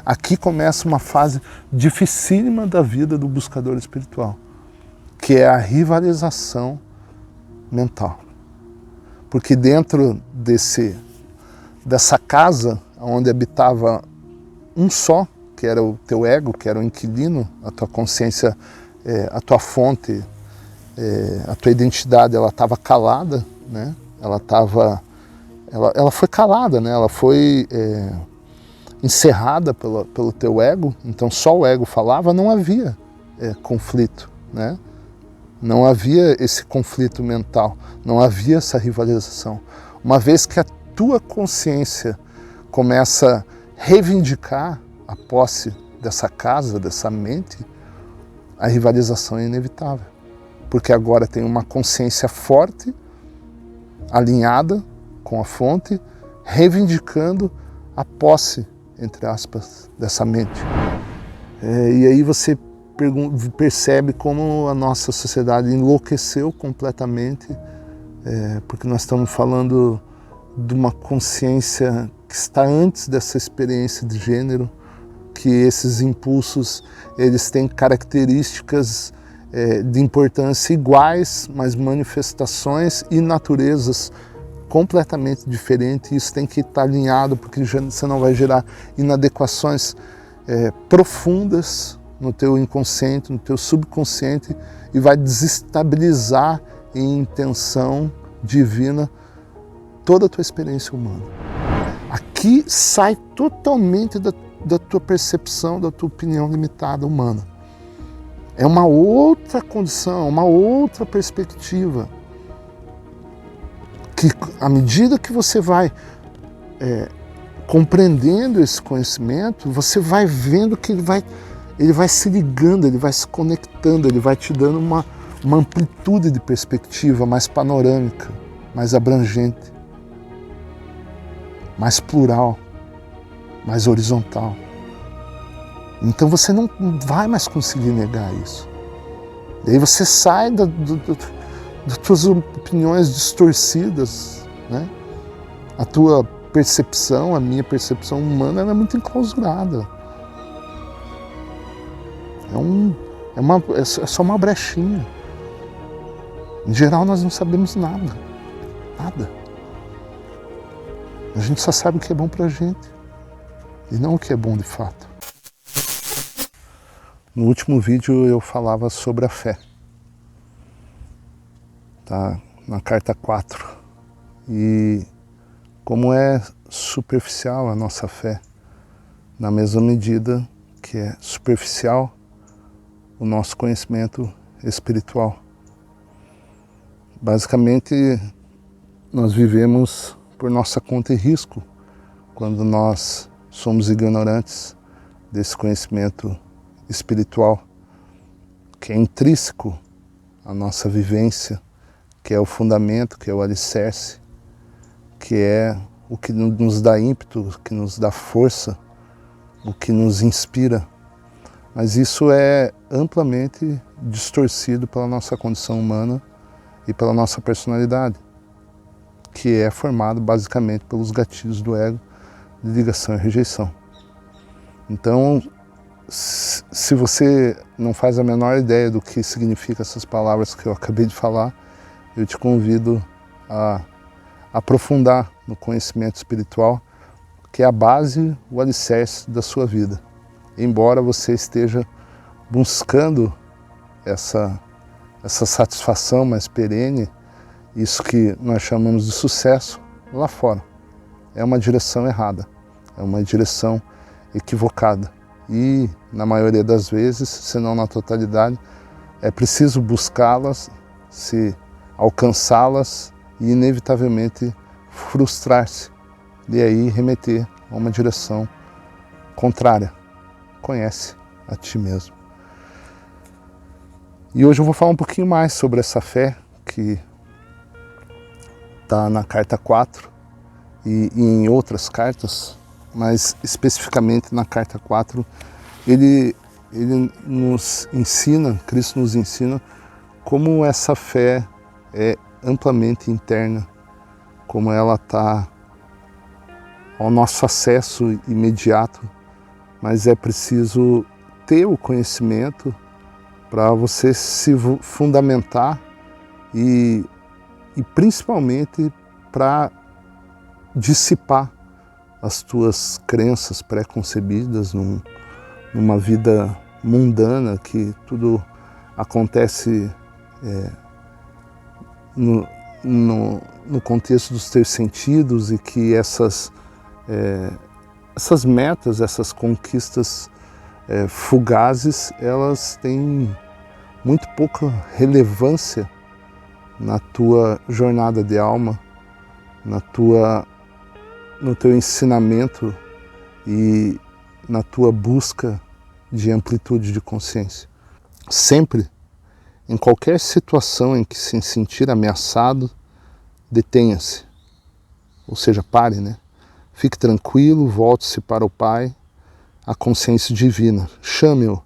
Aqui começa uma fase dificílima da vida do buscador espiritual, que é a rivalização mental. Porque dentro dessa casa onde habitava um só, que era o teu ego, que era o inquilino, a tua consciência, a tua fonte, a tua identidade, ela estava calada, né? Ela foi calada, né? Ela foi encerrada pelo teu ego, então só o ego falava, não havia conflito, né? Não havia esse conflito mental, não havia essa rivalização. Uma vez que a tua consciência começa a reivindicar a posse dessa casa, dessa mente, a rivalização é inevitável. Porque agora tem uma consciência forte, alinhada com a fonte, reivindicando a posse, entre aspas, dessa mente. E aí você percebe como a nossa sociedade enlouqueceu completamente, porque nós estamos falando de uma consciência que está antes dessa experiência de gênero, que esses impulsos eles têm características de importância iguais, mas manifestações e naturezas completamente diferentes. Isso tem que estar alinhado, porque senão vai gerar inadequações profundas no teu inconsciente, no teu subconsciente, e vai desestabilizar em intenção divina toda a tua experiência humana. Aqui sai totalmente da tua percepção, da tua opinião limitada humana. É uma outra condição, uma outra perspectiva, que à medida que você vai compreendendo esse conhecimento, você vai vendo que ele vai se ligando, ele vai se conectando, ele vai te dando uma amplitude de perspectiva mais panorâmica, mais abrangente, mais plural, mais horizontal. Então você não vai mais conseguir negar isso. Daí você sai das tuas opiniões distorcidas, né? A tua percepção, a minha percepção humana, ela é muito enclausurada. É só uma brechinha. Em geral, nós não sabemos nada. Nada. A gente só sabe o que é bom pra gente e não o que é bom de fato. No último vídeo eu falava sobre a fé. Tá na carta 4. E como é superficial a nossa fé, na mesma medida que é superficial o nosso conhecimento espiritual. Basicamente, nós vivemos por nossa conta e risco quando nós somos ignorantes desse conhecimento espiritual, que é intrínseco à nossa vivência, que é o fundamento, que é o alicerce, que é o que nos dá ímpeto, o que nos dá força, o que nos inspira. Mas isso é amplamente distorcido pela nossa condição humana e pela nossa personalidade, que é formado basicamente pelos gatilhos do ego de ligação e rejeição. Então, se você não faz a menor ideia do que significam essas palavras que eu acabei de falar, eu te convido a aprofundar no conhecimento espiritual, que é a base, o alicerce da sua vida. Embora você esteja buscando essa satisfação mais perene, isso que nós chamamos de sucesso, lá fora. É uma direção errada, é uma direção equivocada. E, na maioria das vezes, se não na totalidade, é preciso buscá-las, se alcançá-las e, inevitavelmente, frustrar-se. E aí remeter a uma direção contrária. Conhece a ti mesmo. E hoje eu vou falar um pouquinho mais sobre essa fé que está na carta 4 e em outras cartas, mas especificamente na carta 4, ele nos ensina, Cristo nos ensina como essa fé é amplamente interna, como ela está ao nosso acesso imediato mas é preciso ter o conhecimento para você se fundamentar e principalmente para dissipar as tuas crenças pré-concebidas numa vida mundana, que tudo acontece no contexto dos teus sentidos, e que essas metas, essas conquistas fugazes, elas têm muito pouca relevância na tua jornada de alma, no teu ensinamento e na tua busca de amplitude de consciência. Sempre, em qualquer situação em que se sentir ameaçado, detenha-se, ou seja, pare, né? Fique tranquilo, volte-se para o Pai, a consciência divina, chame-o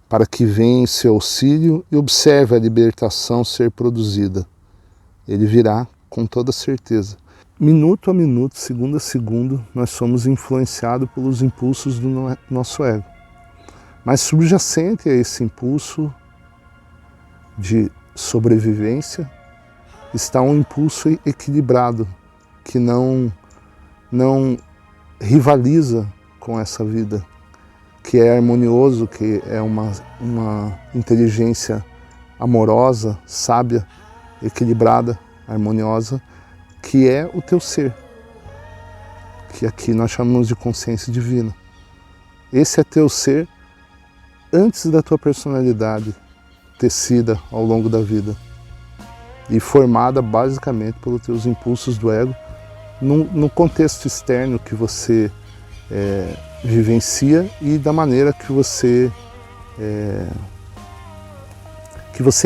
para que venha em seu auxílio e observe a libertação ser produzida. Ele virá com toda certeza. Minuto a minuto, segundo a segundo, nós somos influenciados pelos impulsos do nosso ego. Mas subjacente a esse impulso de sobrevivência está um impulso equilibrado, que não rivaliza com essa vida, que é harmonioso, que é uma inteligência amorosa, sábia, equilibrada, harmoniosa, que é o teu ser, que aqui nós chamamos de consciência divina. Esse é teu ser antes da tua personalidade tecida ao longo da vida e formada basicamente pelos teus impulsos do ego no contexto externo que você vivencia e da maneira que você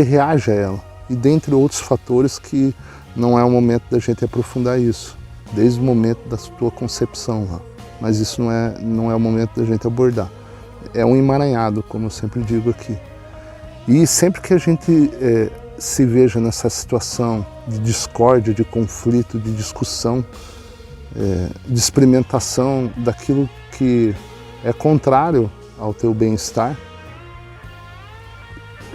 reage a ela, e dentre outros fatores que não é o momento da gente aprofundar isso, desde o momento da tua concepção lá. Mas isso não é o momento da gente abordar. É um emaranhado, como eu sempre digo aqui. E sempre que a gente se veja nessa situação de discórdia, de conflito, de discussão, de experimentação daquilo que é contrário ao teu bem-estar,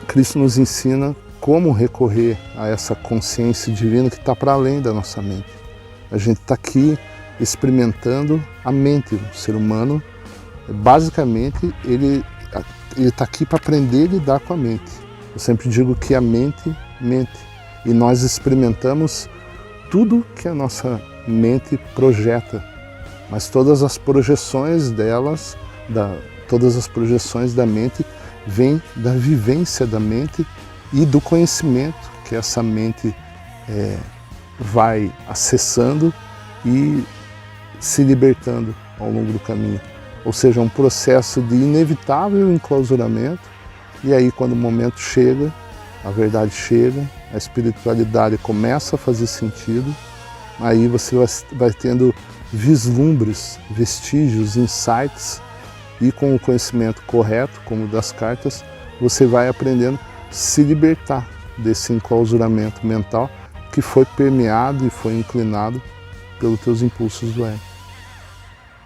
Cristo nos ensina como recorrer a essa consciência divina que está para além da nossa mente. A gente está aqui experimentando a mente. O ser humano, basicamente, ele está aqui para aprender a lidar com a mente. Eu sempre digo que a mente mente. E nós experimentamos tudo que a nossa mente projeta. Mas todas as projeções todas as projeções da mente vêm da vivência da mente e do conhecimento que essa mente vai acessando e se libertando ao longo do caminho. Ou seja, um processo de inevitável enclausuramento, e aí quando o momento chega, a verdade chega, a espiritualidade começa a fazer sentido, aí você vai tendo vislumbres, vestígios, insights, e com o conhecimento correto, como das cartas, você vai aprendendo a se libertar desse enclausuramento mental que foi permeado e foi inclinado pelos teus impulsos do ego.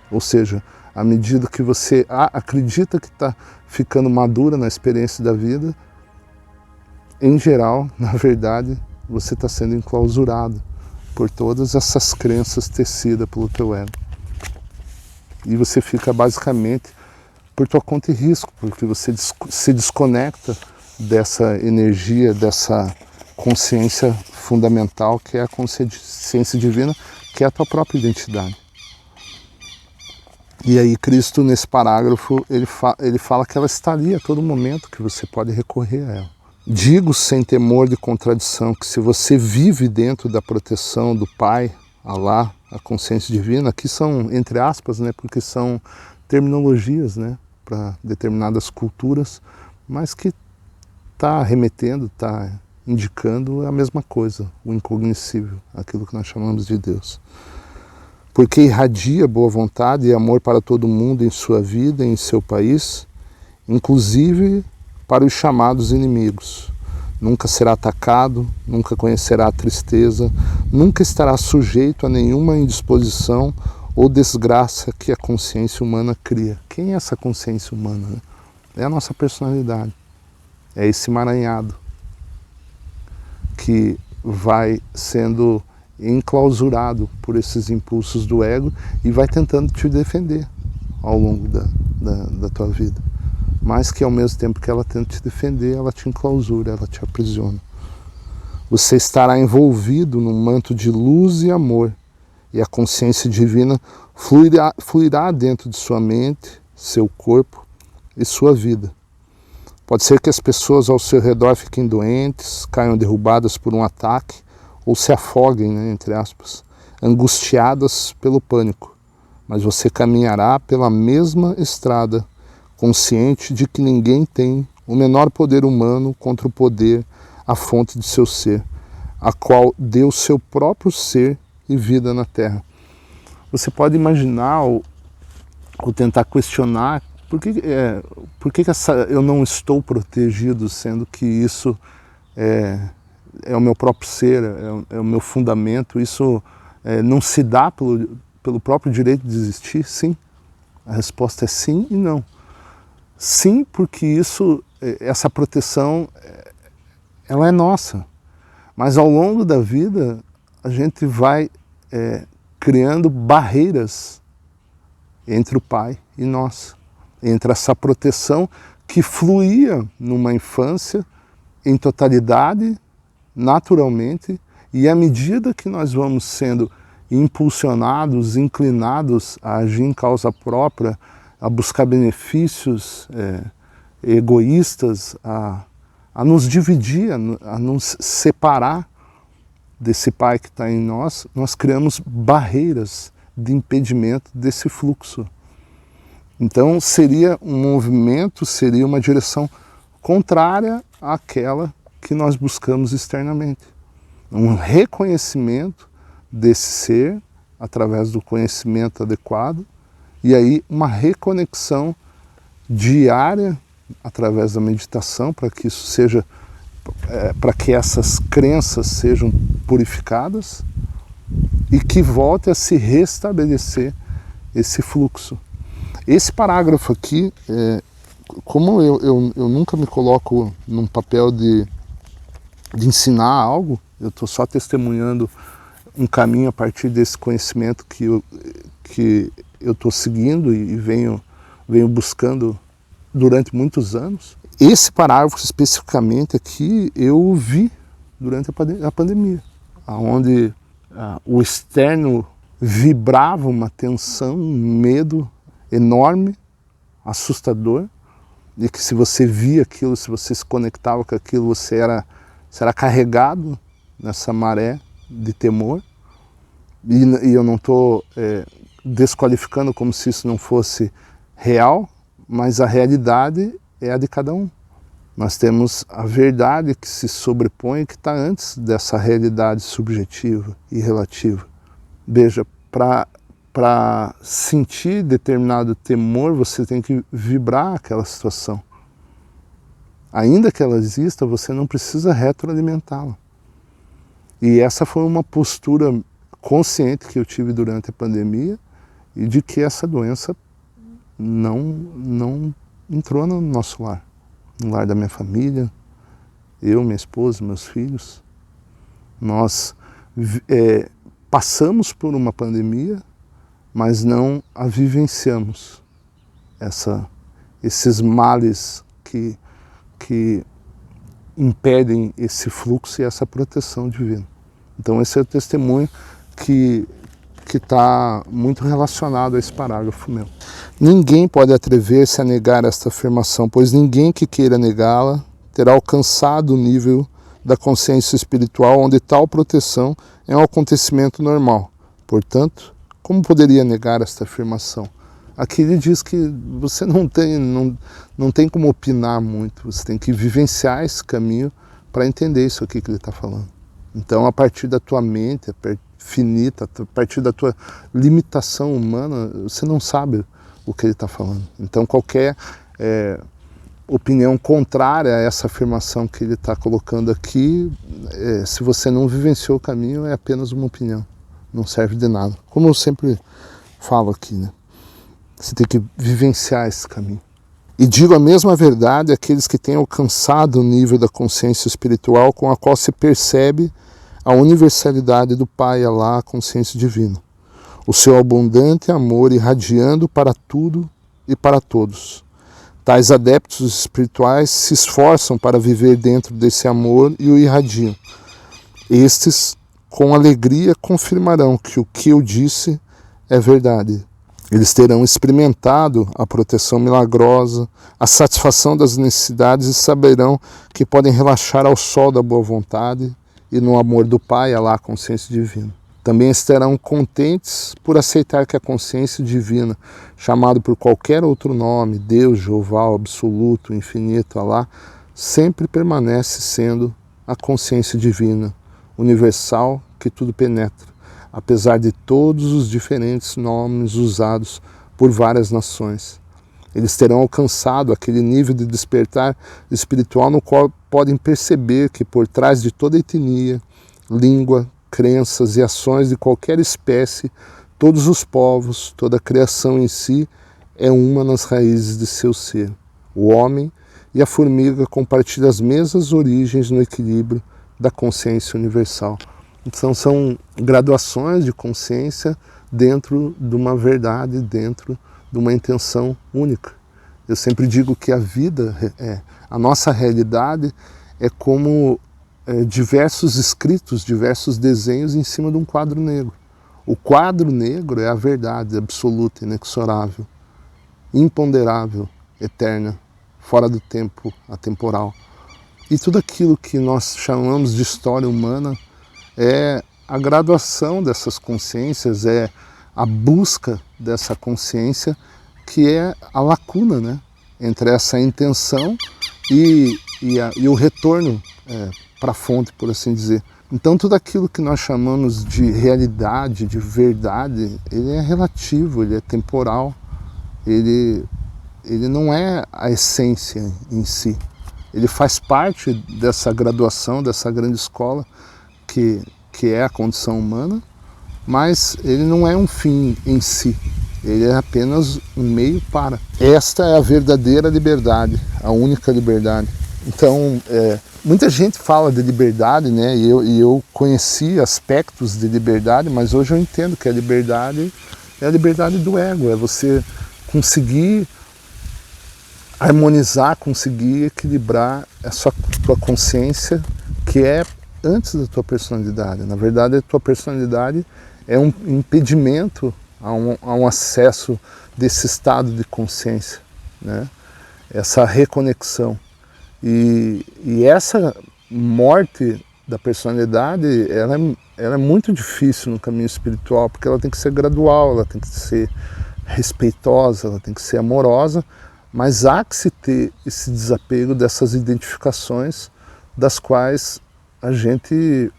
Ou seja, à medida que você acredita que está ficando madura na experiência da vida, em geral, na verdade, você está sendo enclausurado por todas essas crenças tecidas pelo teu ego. E você fica basicamente por tua conta e risco, porque você se desconecta dessa energia, dessa consciência fundamental que é a consciência divina, que é a tua própria identidade. E aí Cristo, nesse parágrafo, ele fala que ela está ali a todo momento, que você pode recorrer a ela. Digo sem temor de contradição que se você vive dentro da proteção do Pai, Alá, a consciência divina, aqui são entre aspas, né, porque são terminologias, né, para determinadas culturas, mas que está remetendo, está indicando a mesma coisa, o incognoscível, aquilo que nós chamamos de Deus. Porque irradia boa vontade e amor para todo mundo em sua vida, em seu país, inclusive para os chamados inimigos. Nunca será atacado, nunca conhecerá a tristeza, nunca estará sujeito a nenhuma indisposição ou desgraça que a consciência humana cria. Quem é essa consciência humana? Né? É a nossa personalidade. É esse emaranhado que vai sendo enclausurado por esses impulsos do ego e vai tentando te defender ao longo da tua vida. Mas que ao mesmo tempo que ela tenta te defender, ela te enclausura, ela te aprisiona. Você estará envolvido num manto de luz e amor, e a consciência divina fluirá dentro de sua mente, seu corpo e sua vida. Pode ser que as pessoas ao seu redor fiquem doentes, caiam derrubadas por um ataque, ou se afoguem, né, entre aspas, angustiadas pelo pânico. Mas você caminhará pela mesma estrada, consciente de que ninguém tem o menor poder humano contra o poder, a fonte de seu ser, a qual deu seu próprio ser e vida na Terra. Você pode imaginar ou tentar questionar por que eu não estou protegido, sendo que isso é o meu próprio ser, é o meu fundamento, isso não se dá pelo próprio direito de existir? Sim. A resposta é sim e não. Sim, porque essa proteção, ela é nossa. Mas ao longo da vida, a gente vai criando barreiras entre o Pai e nós. Entre essa proteção que fluía numa infância em totalidade, naturalmente, e à medida que nós vamos sendo impulsionados, inclinados a agir em causa própria, a buscar benefícios egoístas, a nos dividir, a nos separar desse Pai que está em nós, nós criamos barreiras de impedimento desse fluxo. Então seria um movimento, seria uma direção contrária àquela que nós buscamos externamente. Um reconhecimento desse ser através do conhecimento adequado e aí uma reconexão diária através da meditação para que isso seja, para que essas crenças sejam purificadas e que volte a se restabelecer esse fluxo. Esse parágrafo aqui, como eu nunca me coloco num papel de ensinar algo, eu estou só testemunhando um caminho a partir desse conhecimento que eu estou seguindo e venho buscando durante muitos anos. Esse parágrafo especificamente aqui eu vi durante a pandemia, onde o externo vibrava uma tensão, um medo enorme, assustador, e que se você via aquilo, se você se conectava com aquilo, você era carregado nessa maré de temor. E eu não estou desqualificando como se isso não fosse real, mas a realidade é a de cada um. Nós temos a verdade que se sobrepõe, que está antes dessa realidade subjetiva e relativa. Veja, para sentir determinado temor, você tem que vibrar aquela situação. Ainda que ela exista, você não precisa retroalimentá-la. E essa foi uma postura consciente que eu tive durante a pandemia e de que essa doença não entrou no nosso lar. No lar da minha família, eu, minha esposa, meus filhos. Nós passamos por uma pandemia, mas não a vivenciamos. Esses males que impedem esse fluxo e essa proteção divina. Então esse é o testemunho que está muito relacionado a esse parágrafo meu. Ninguém pode atrever-se a negar esta afirmação, pois ninguém que queira negá-la terá alcançado o nível da consciência espiritual onde tal proteção é um acontecimento normal. Portanto, como poderia negar esta afirmação? Aqui ele diz que você não tem como opinar muito, você tem que vivenciar esse caminho para entender isso aqui que ele está falando. Então, a partir da tua mente finita, a partir da tua limitação humana, você não sabe o que ele está falando. Então, qualquer opinião contrária a essa afirmação que ele está colocando aqui, se você não vivenciou o caminho, é apenas uma opinião, não serve de nada. Como eu sempre falo aqui, né? Você tem que vivenciar esse caminho. E digo a mesma verdade àqueles que têm alcançado o nível da consciência espiritual com a qual se percebe a universalidade do Pai, Alá, a consciência divina. O seu abundante amor irradiando para tudo e para todos. Tais adeptos espirituais se esforçam para viver dentro desse amor e o irradiam. Estes, com alegria, confirmarão que o que eu disse é verdade. Eles terão experimentado a proteção milagrosa, a satisfação das necessidades e saberão que podem relaxar ao sol da boa vontade e no amor do Pai, Alá, a consciência divina. Também estarão contentes por aceitar que a consciência divina, chamado por qualquer outro nome, Deus, Jeová, Absoluto, Infinito, Alá, sempre permanece sendo a consciência divina, universal, que tudo penetra, apesar de todos os diferentes nomes usados por várias nações. Eles terão alcançado aquele nível de despertar espiritual no qual podem perceber que por trás de toda etnia, língua, crenças e ações de qualquer espécie, todos os povos, toda a criação em si é uma nas raízes de seu ser. O homem e a formiga compartilham as mesmas origens no equilíbrio da consciência universal. Então são graduações de consciência dentro de uma verdade, dentro de uma intenção única. Eu sempre digo que a vida, a nossa realidade é como diversos escritos, diversos desenhos em cima de um quadro negro. O quadro negro é a verdade absoluta, inexorável, imponderável, eterna, fora do tempo, atemporal. E tudo aquilo que nós chamamos de história humana é a graduação dessas consciências, é a busca dessa consciência, que é a lacuna, né, entre essa intenção e o retorno para a fonte, por assim dizer. Então tudo aquilo que nós chamamos de realidade, de verdade, ele é relativo, ele é temporal, ele não é a essência em si. Ele faz parte dessa graduação, dessa grande escola que é a condição humana, mas ele não é um fim em si, ele é apenas um meio para. Esta é a verdadeira liberdade, a única liberdade. Então, muita gente fala de liberdade, né? E eu conheci aspectos de liberdade, mas hoje eu entendo que a liberdade é a liberdade do ego, é você conseguir harmonizar, conseguir equilibrar a tua consciência, que é antes da tua personalidade. Na verdade, a tua personalidade é um impedimento a um acesso desse estado de consciência, né? Essa reconexão. E essa morte da personalidade, ela é muito difícil no caminho espiritual, porque ela tem que ser gradual, ela tem que ser respeitosa, ela tem que ser amorosa, mas há que se ter esse desapego dessas identificações das quais a gente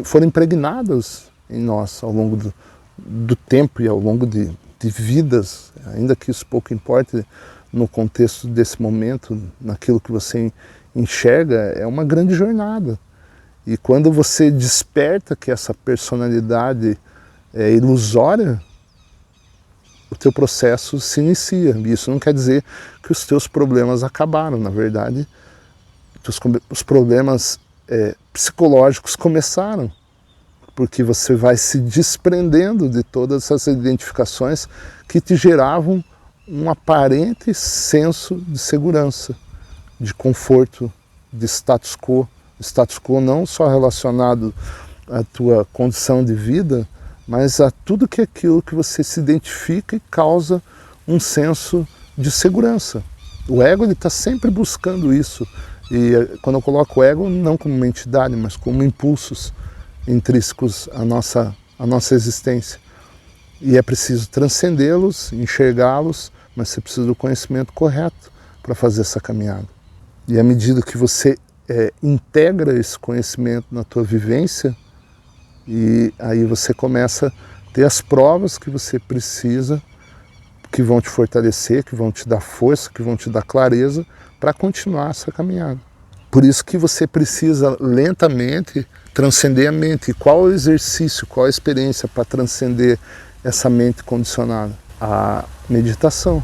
foram impregnadas em nós ao longo do tempo e ao longo de vidas, ainda que isso pouco importe no contexto desse momento, naquilo que você enxerga, é uma grande jornada. E quando você desperta que essa personalidade é ilusória, o teu processo se inicia. E isso não quer dizer que os teus problemas acabaram. Na verdade, os problemas psicológicos começaram, porque você vai se desprendendo de todas essas identificações que te geravam um aparente senso de segurança, de conforto, de status quo. Status quo não só relacionado à tua condição de vida, mas a tudo que é aquilo que você se identifica e causa um senso de segurança. O ego está sempre buscando isso. E quando eu coloco o ego, não como uma entidade, mas como impulsos intrínsecos à nossa existência. E é preciso transcendê-los, enxergá-los, mas você precisa do conhecimento correto para fazer essa caminhada. E à medida que você integra esse conhecimento na tua vivência, e aí você começa a ter as provas que você precisa, que vão te fortalecer, que vão te dar força, que vão te dar clareza para continuar essa caminhada. Por isso que você precisa lentamente transcender a mente. E qual é o exercício, qual é a experiência para transcender essa mente condicionada? A meditação.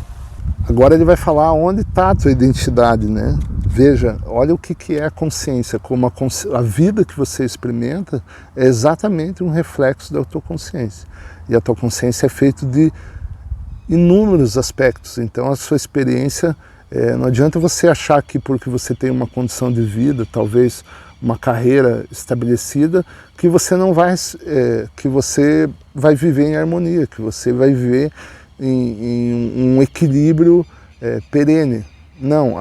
Agora ele vai falar onde está a tua identidade, né? Veja, olha o que é a consciência, como a vida que você experimenta é exatamente um reflexo da tua consciência. E a tua consciência é feita de inúmeros aspectos, então a sua experiência, não adianta você achar que porque você tem uma condição de vida, talvez uma carreira estabelecida, que você não vai, que você vai viver em harmonia, que você vai viver em um equilíbrio perene. Não,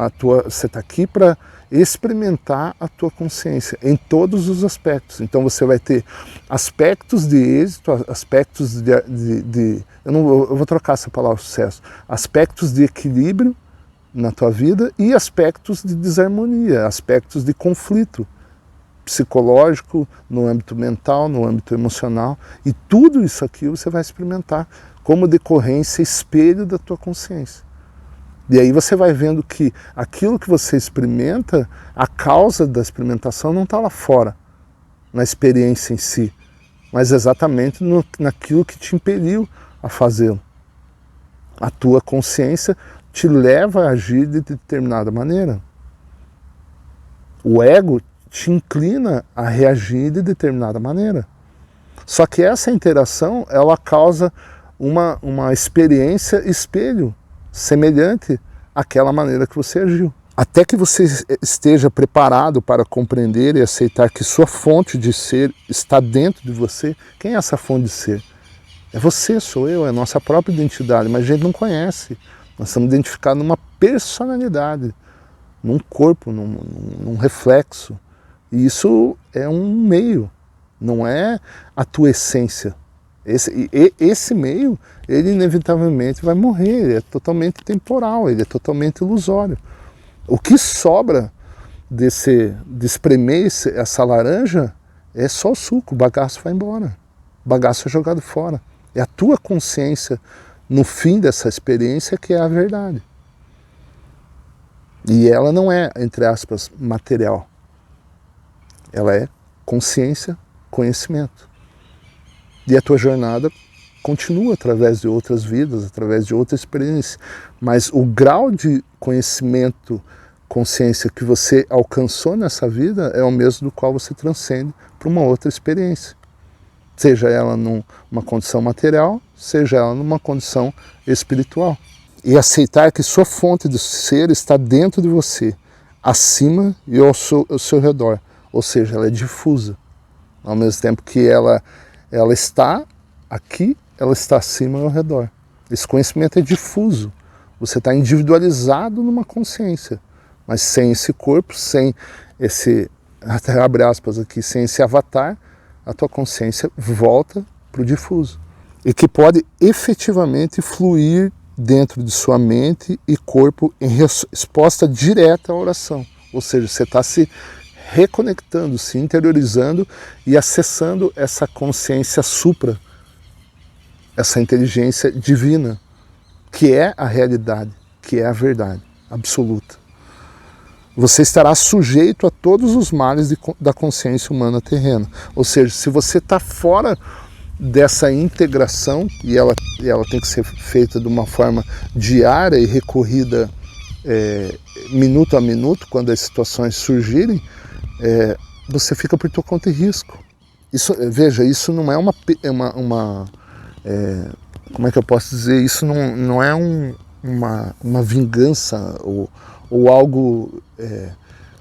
você está aqui para experimentar a tua consciência em todos os aspectos. Então você vai ter aspectos de êxito, aspectos eu vou trocar essa palavra sucesso, aspectos de equilíbrio na tua vida e aspectos de desarmonia, aspectos de conflito psicológico, no âmbito mental, no âmbito emocional, e tudo isso aqui você vai experimentar como decorrência, espelho da tua consciência. E aí você vai vendo que aquilo que você experimenta, a causa da experimentação não está lá fora, na experiência em si, mas exatamente naquilo que te impeliu a fazê-lo. A tua consciência te leva a agir de determinada maneira. O ego te inclina a reagir de determinada maneira. Só que essa interação, ela causa uma experiência espelho, semelhante àquela maneira que você agiu. Até que você esteja preparado para compreender e aceitar que sua fonte de ser está dentro de você. Quem é essa fonte de ser? É você, sou eu, é a nossa própria identidade, mas a gente não conhece. Nós estamos identificados numa personalidade, num corpo, num reflexo. E isso é um meio, não é a tua essência. Esse meio, ele inevitavelmente vai morrer, ele é totalmente temporal, ele é totalmente ilusório. O que sobra de espremer essa laranja é só o suco, o bagaço vai embora, o bagaço é jogado fora. É a tua consciência, no fim dessa experiência, que é a verdade. E ela não é, entre aspas, material. Ela é consciência, conhecimento. E a tua jornada continua através de outras vidas, através de outras experiências. Mas o grau de conhecimento, consciência que você alcançou nessa vida é o mesmo do qual você transcende para uma outra experiência. Seja ela numa condição material, seja ela numa condição espiritual. E aceitar que sua fonte de ser está dentro de você, acima e ao seu redor. Ou seja, ela é difusa. Ao mesmo tempo que ela está aqui, ela está acima e ao redor. Esse conhecimento é difuso. Você está individualizado numa consciência. Mas sem esse corpo, sem esse, até abre aspas aqui, sem esse avatar, a tua consciência volta para o difuso. E que pode efetivamente fluir dentro de sua mente e corpo em resposta direta à oração. Ou seja, você está se reconectando, se interiorizando e acessando essa consciência supra, essa inteligência divina, que é a realidade, que é a verdade absoluta. Você estará sujeito a todos os males da consciência humana terrena. Ou seja, se você está fora dessa integração, e ela tem que ser feita de uma forma diária e recorrida minuto a minuto, quando as situações surgirem, você fica por tua conta e risco. Veja, isso não é como é que eu posso dizer? Isso não é uma vingança ou algo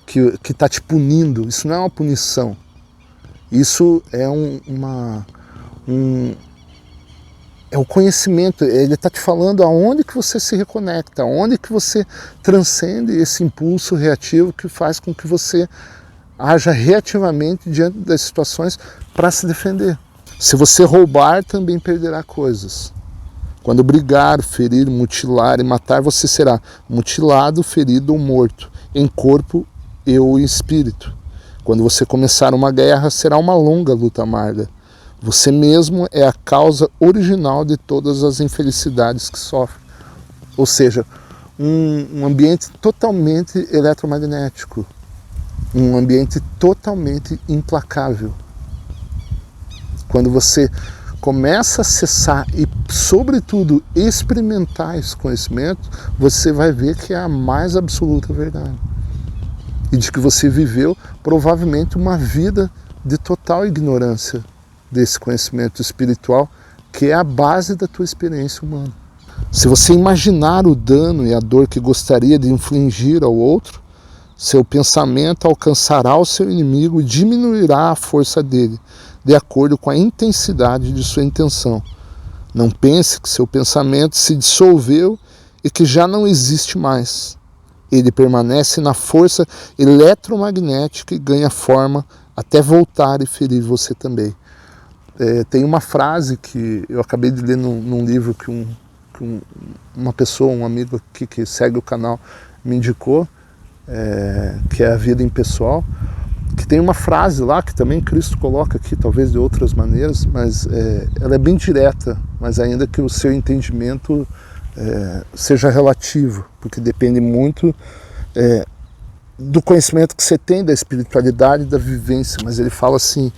que está te punindo. Isso não é uma punição. Isso é é o conhecimento. Ele está te falando aonde que você se reconecta, aonde que você transcende esse impulso reativo que faz com que você haja reativamente diante das situações para se defender. Se você roubar, também perderá coisas. Quando brigar, ferir, mutilar e matar, você será mutilado, ferido ou morto, em corpo ou em espírito. Quando você começar uma guerra, será uma longa luta amarga. Você mesmo é a causa original de todas as infelicidades que sofre. Ou seja, um ambiente totalmente eletromagnético, um ambiente totalmente implacável. Quando você começa a acessar e, sobretudo, experimentar esse conhecimento, você vai ver que é a mais absoluta verdade. E de que você viveu, provavelmente, uma vida de total ignorância desse conhecimento espiritual, que é a base da tua experiência humana. Se você imaginar o dano e a dor que gostaria de infligir ao outro, seu pensamento alcançará o seu inimigo e diminuirá a força dele, de acordo com a intensidade de sua intenção. Não pense que seu pensamento se dissolveu e que já não existe mais. Ele permanece na força eletromagnética e ganha forma até voltar e ferir você também. Tem uma frase que eu acabei de ler num livro que uma pessoa, um amigo aqui que segue o canal, me indicou, que é A Vida Impessoal, que tem uma frase lá que também Cristo coloca aqui, talvez de outras maneiras, mas ela é bem direta, mas ainda que o seu entendimento seja relativo, porque depende muito do conhecimento que você tem, da espiritualidade, da vivência. Mas ele fala assim,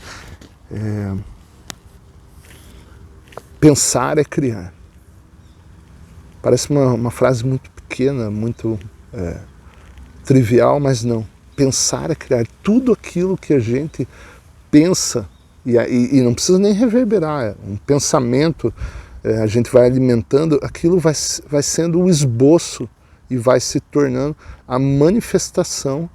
pensar é criar. Parece uma frase muito pequena, muito trivial, mas não. Pensar é criar. Tudo aquilo que a gente pensa, e não precisa nem reverberar, um pensamento, a gente vai alimentando, aquilo vai sendo o esboço e vai se tornando a manifestação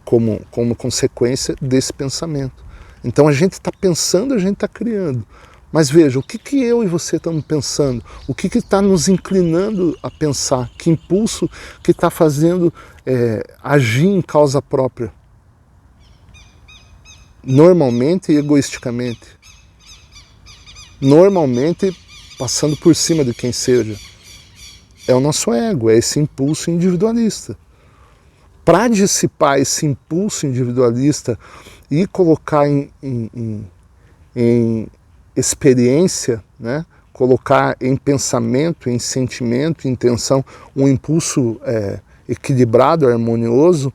como consequência desse pensamento. Então a gente está pensando, a gente está criando. Mas veja, o que eu e você estamos pensando? O que está nos inclinando a pensar? Que impulso que está fazendo agir em causa própria? Normalmente e egoisticamente. Normalmente passando por cima de quem seja. É o nosso ego, é esse impulso individualista. Para dissipar esse impulso individualista e colocar em experiência, né? Colocar em pensamento, em sentimento, em intenção, um impulso equilibrado, harmonioso,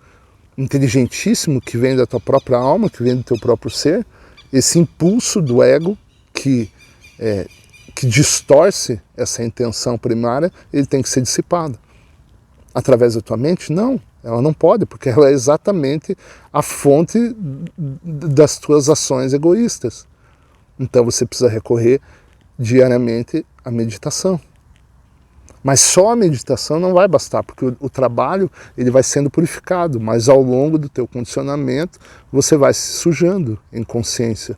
inteligentíssimo, que vem da tua própria alma, que vem do teu próprio ser, esse impulso do ego que distorce essa intenção primária, ele tem que ser dissipado. Através da tua mente? Não, ela não pode, porque ela é exatamente a fonte das tuas ações egoístas. Então você precisa recorrer diariamente à meditação. Mas só a meditação não vai bastar, porque o trabalho ele vai sendo purificado, mas ao longo do teu condicionamento você vai se sujando em consciência,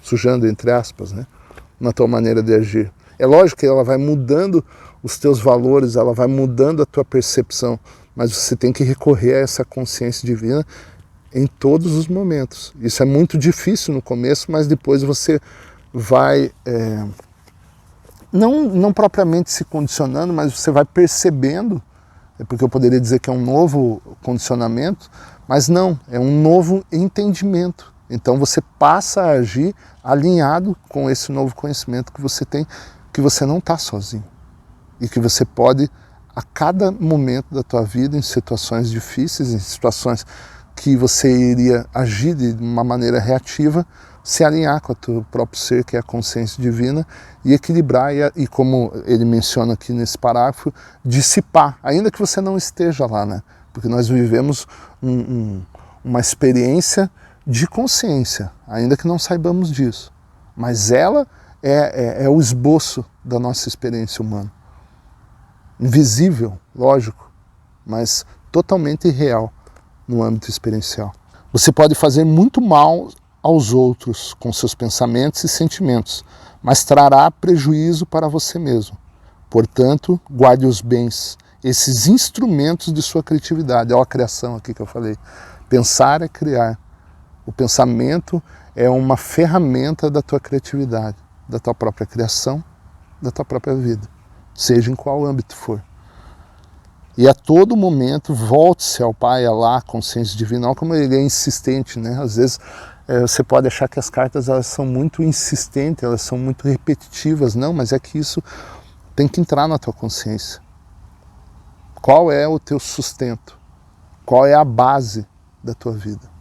sujando entre aspas, né, na tua maneira de agir. É lógico que ela vai mudando os teus valores, ela vai mudando a tua percepção, mas você tem que recorrer a essa consciência divina em todos os momentos. Isso é muito difícil no começo, mas depois você vai, não propriamente se condicionando, mas você vai percebendo, porque eu poderia dizer que é um novo condicionamento, mas não, é um novo entendimento. Então você passa a agir alinhado com esse novo conhecimento que você tem, que você não está sozinho. E que você pode, a cada momento da tua vida, em situações difíceis, em situações que você iria agir de uma maneira reativa, se alinhar com o teu próprio ser, que é a consciência divina, e equilibrar, e como ele menciona aqui nesse parágrafo, dissipar, ainda que você não esteja lá, né? Porque nós vivemos uma experiência de consciência, ainda que não saibamos disso. Mas ela é o esboço da nossa experiência humana. Invisível, lógico, mas totalmente real no âmbito experiencial. Você pode fazer muito mal aos outros com seus pensamentos e sentimentos, mas trará prejuízo para você mesmo. Portanto, guarde os bens, esses instrumentos de sua criatividade. Olha a criação aqui que eu falei. Pensar é criar. O pensamento é uma ferramenta da tua criatividade, da tua própria criação, da tua própria vida, seja em qual âmbito for. E a todo momento, volte-se ao Pai, Alá, consciência divina. Olha como ele é insistente, né? Às vezes você pode achar que as cartas elas são muito insistentes, elas são muito repetitivas. Não, mas é que isso tem que entrar na tua consciência. Qual é o teu sustento? Qual é a base da tua vida?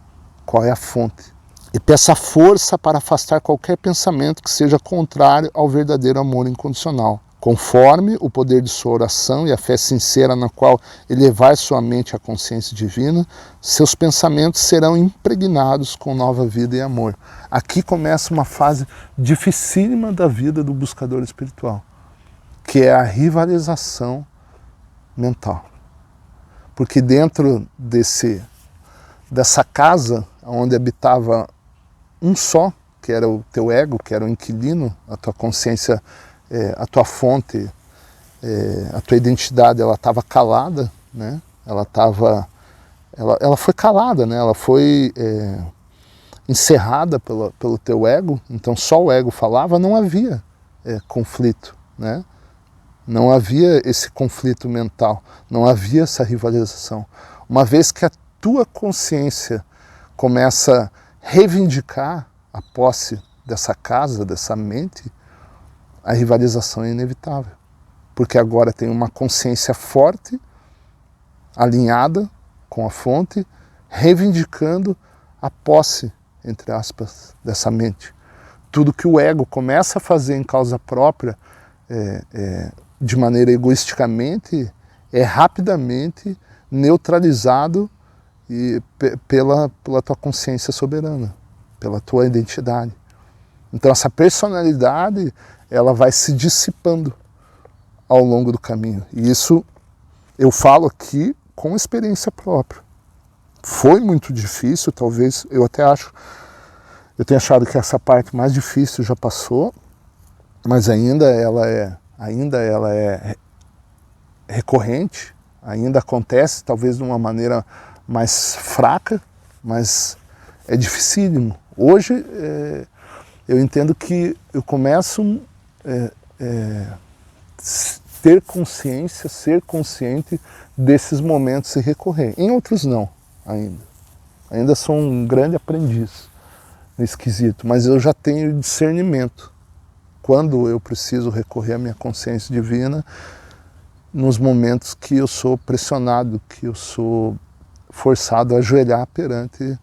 Qual é a fonte? E peça força para afastar qualquer pensamento que seja contrário ao verdadeiro amor incondicional. Conforme o poder de sua oração e a fé sincera na qual elevar sua mente à consciência divina, seus pensamentos serão impregnados com nova vida e amor. Aqui começa uma fase dificílima da vida do buscador espiritual, que é a rivalização mental. Porque dentro dessa casa onde habitava um só, que era o teu ego, que era o inquilino, a tua consciência, a tua fonte, a tua identidade, ela estava calada, né? Ela foi calada, né? Ela foi encerrada pelo teu ego, então só o ego falava, não havia conflito, né? Não havia esse conflito mental, não havia essa rivalização. Uma vez que a tua consciência começa a reivindicar a posse dessa casa, dessa mente, a rivalização é inevitável. Porque agora tem uma consciência forte, alinhada com a fonte, reivindicando a posse, entre aspas, dessa mente. Tudo que o ego começa a fazer em causa própria, de maneira egoisticamente, é rapidamente neutralizado pela tua consciência soberana, pela tua identidade. Então essa personalidade, ela vai se dissipando ao longo do caminho. E isso eu falo aqui com experiência própria. Foi muito difícil, talvez, eu tenho achado que essa parte mais difícil já passou, mas ainda ela é recorrente, ainda acontece, talvez de uma maneira mais fraca, mas é dificílimo. Hoje eu entendo que eu começo ter consciência, ser consciente desses momentos e recorrer. Em outros não, ainda. Ainda sou um grande aprendiz nesse quesito, mas eu já tenho discernimento quando eu preciso recorrer à minha consciência divina, nos momentos que eu sou pressionado, que eu sou forçado a ajoelhar perante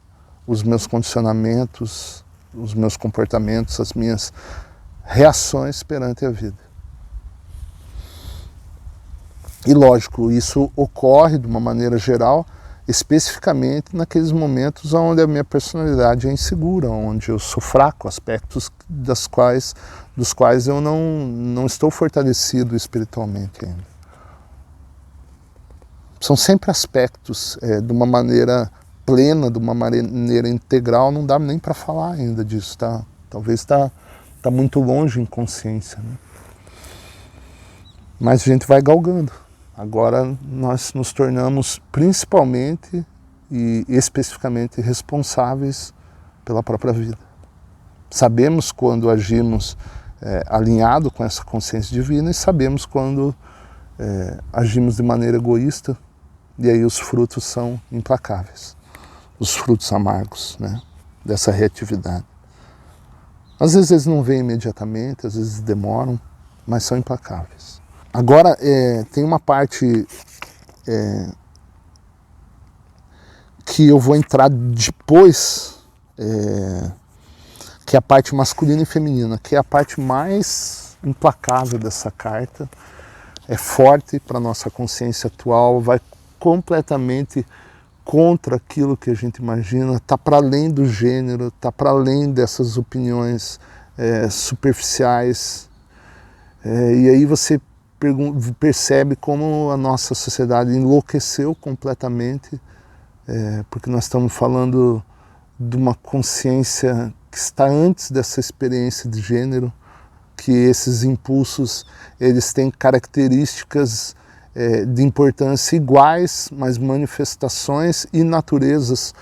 os meus condicionamentos, os meus comportamentos, as minhas reações perante a vida. E lógico, isso ocorre de uma maneira geral, especificamente naqueles momentos onde a minha personalidade é insegura, onde eu sou fraco, aspectos dos quais eu não estou fortalecido espiritualmente ainda. São sempre aspectos de uma maneira plena, de uma maneira integral, não dá nem para falar ainda disso, tá? Talvez tá muito longe em consciência, né? Mas a gente vai galgando. Agora nós nos tornamos principalmente e especificamente responsáveis pela própria vida. Sabemos quando agimos alinhado com essa consciência divina e sabemos quando agimos de maneira egoísta, e aí os frutos são implacáveis. Os frutos amargos, né, dessa reatividade. Às vezes eles não vêm imediatamente, às vezes demoram, mas são implacáveis. Agora, tem uma parte que eu vou entrar depois, que é a parte masculina e feminina, que é a parte mais implacável dessa carta. É forte para a nossa consciência atual, vai completamente contra aquilo que a gente imagina, está para além do gênero, está para além dessas opiniões superficiais. E aí você percebe como a nossa sociedade enlouqueceu completamente, porque nós estamos falando de uma consciência que está antes dessa experiência de gênero, que esses impulsos eles têm características de importância iguais, mas manifestações e naturezas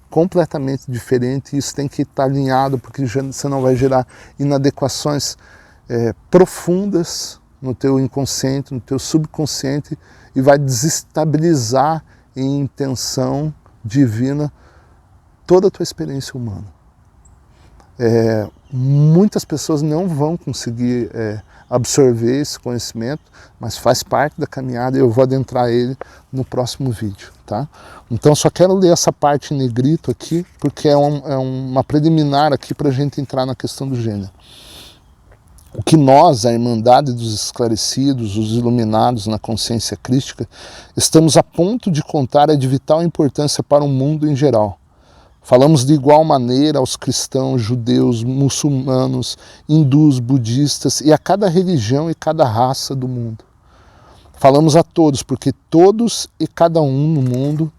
completamente diferentes. Isso tem que estar alinhado, porque senão vai gerar inadequações profundas no teu inconsciente, no teu subconsciente, e vai desestabilizar em intenção divina toda a tua experiência humana. Muitas pessoas não vão conseguir absorver esse conhecimento, mas faz parte da caminhada e eu vou adentrar ele no próximo vídeo, tá? Então só quero ler essa parte em negrito aqui, porque é uma preliminar aqui para a gente entrar na questão do gênero. O que nós, a Irmandade dos Esclarecidos, os iluminados na consciência crística, estamos a ponto de contar é de vital importância para o mundo em geral. Falamos de igual maneira aos cristãos, judeus, muçulmanos, hindus, budistas e a cada religião e cada raça do mundo. Falamos a todos, porque todos e cada um no mundo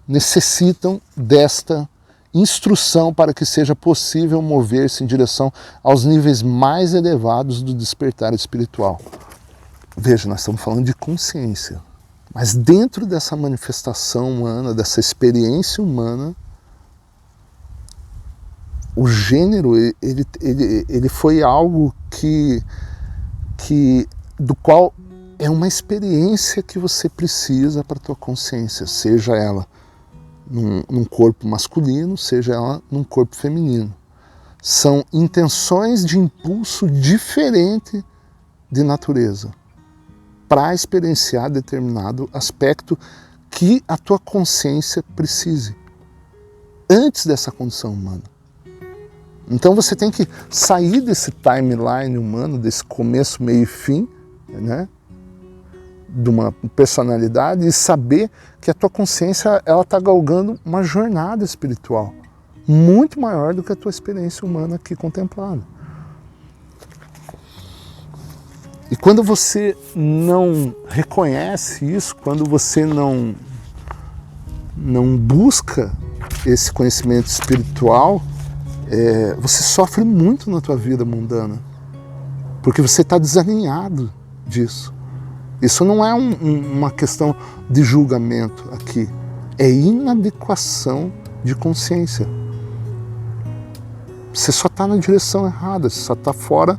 necessitam desta instrução para que seja possível mover-se em direção aos níveis mais elevados do despertar espiritual. Veja, nós estamos falando de consciência, mas dentro dessa manifestação humana, dessa experiência humana, o gênero ele foi algo do qual é uma experiência que você precisa para a tua consciência, seja ela num corpo masculino, seja ela num corpo feminino. São intenções de impulso diferente de natureza para experienciar determinado aspecto que a tua consciência precise antes dessa condição humana. Então você tem que sair desse timeline humano, desse começo, meio e fim, né? De uma personalidade e saber que a tua consciência ela está galgando uma jornada espiritual muito maior do que a tua experiência humana aqui contemplada. E quando você não reconhece isso, quando você não busca esse conhecimento espiritual, você sofre muito na tua vida mundana, porque você está desalinhado disso. Isso não é uma questão de julgamento aqui, é inadequação de consciência. Você só está na direção errada, você só está fora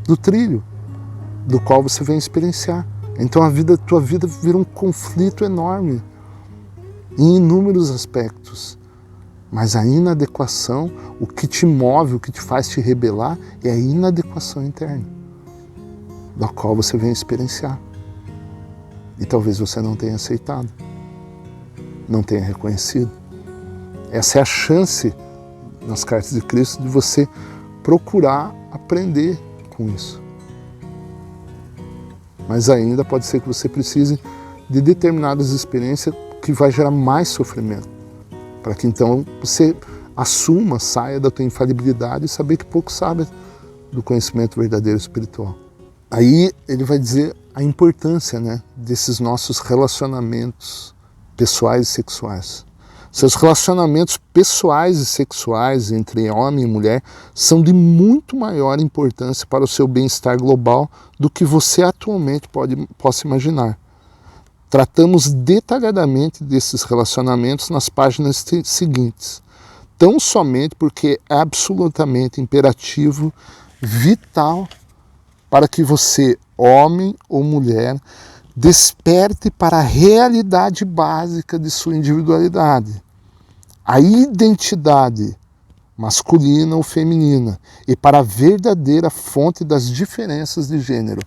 do trilho do qual você vem experienciar. Então tua vida vira um conflito enorme em inúmeros aspectos. Mas a inadequação, o que te move, o que te faz te rebelar, é a inadequação interna, da qual você vem experienciar. E talvez você não tenha aceitado, não tenha reconhecido. Essa é a chance, nas cartas de Cristo, de você procurar aprender com isso. Mas ainda pode ser que você precise de determinadas experiências que vai gerar mais sofrimento, para que então você assuma, saia da tua infalibilidade e saber que pouco sabe do conhecimento verdadeiro espiritual. Aí ele vai dizer a importância, né, desses nossos relacionamentos pessoais e sexuais. Seus relacionamentos pessoais e sexuais entre homem e mulher são de muito maior importância para o seu bem-estar global do que você atualmente possa imaginar. Tratamos detalhadamente desses relacionamentos nas páginas seguintes, tão somente porque é absolutamente imperativo, vital, para que você, homem ou mulher, desperte para a realidade básica de sua individualidade, a identidade masculina ou feminina, e para a verdadeira fonte das diferenças de gênero.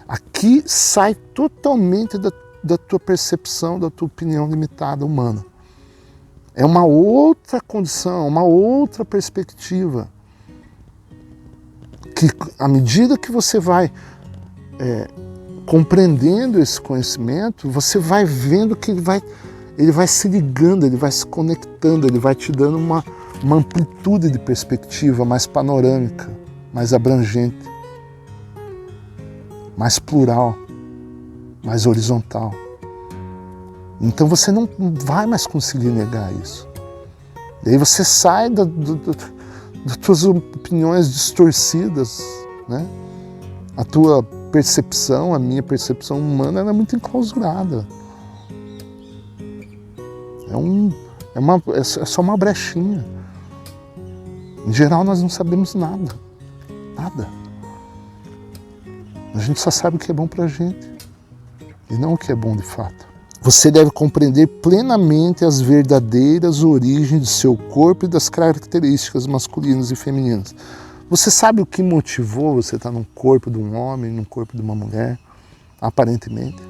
Aqui sai totalmente da tua percepção, da tua opinião limitada humana. É uma outra condição, uma outra perspectiva, que à medida que você vai compreendendo esse conhecimento, você vai vendo que ele vai se ligando, ele vai se conectando, ele vai te dando uma amplitude de perspectiva mais panorâmica, mais abrangente, mais plural, mais horizontal. Então você não vai mais conseguir negar isso. E aí você sai das tuas opiniões distorcidas, né? A tua percepção, a minha percepção humana, ela é muito enclausurada. É só uma brechinha. Em geral, nós não sabemos nada. Nada. A gente só sabe o que é bom pra gente e não o que é bom de fato. Você deve compreender plenamente as verdadeiras origens de seu corpo e das características masculinas e femininas. Você sabe o que motivou você estar num corpo de um homem, num corpo de uma mulher, aparentemente?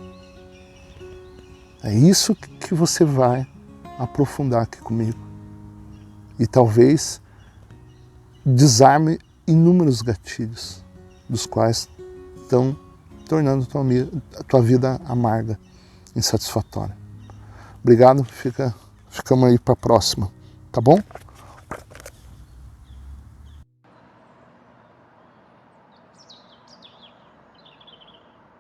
É isso que você vai aprofundar aqui comigo. E talvez desarme inúmeros gatilhos, dos quais estão tornando a tua vida amarga, insatisfatória. Obrigado, ficamos aí para a próxima, tá bom?